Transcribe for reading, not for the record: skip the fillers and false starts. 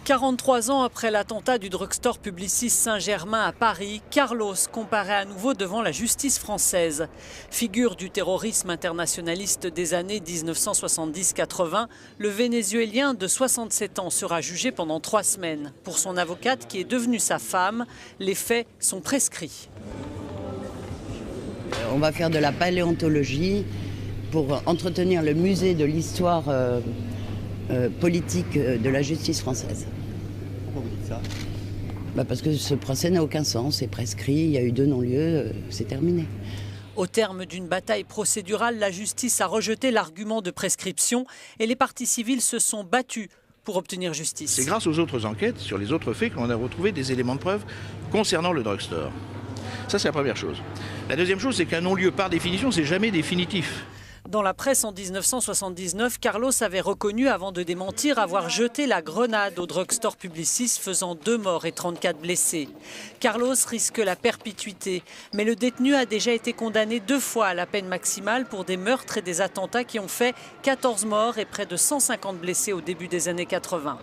43 ans après l'attentat du drugstore Publicis Saint-Germain à Paris, Carlos comparaît à nouveau devant la justice française. Figure du terrorisme internationaliste des années 1970-80, le Vénézuélien de 67 ans sera jugé pendant 3 semaines. Pour son avocate qui est devenue sa femme, les faits sont prescrits. On va faire de la paléontologie pour entretenir le musée de l'histoire politique de la justice française. Pourquoi vous dites ça ? Parce que ce procès n'a aucun sens, c'est prescrit, il y a eu 2 non-lieux, c'est terminé. Au terme d'une bataille procédurale, la justice a rejeté l'argument de prescription et les parties civiles se sont battues pour obtenir justice. C'est grâce aux autres enquêtes sur les autres faits qu'on a retrouvé des éléments de preuve concernant le drugstore. Ça, c'est la première chose. La deuxième chose, c'est qu'un non-lieu, par définition, c'est jamais définitif. Dans la presse en 1979, Carlos avait reconnu avant de démentir avoir jeté la grenade au drugstore Publicis faisant 2 morts et 34 blessés. Carlos risque la perpétuité, mais le détenu a déjà été condamné 2 fois à la peine maximale pour des meurtres et des attentats qui ont fait 14 morts et près de 150 blessés au début des années 80.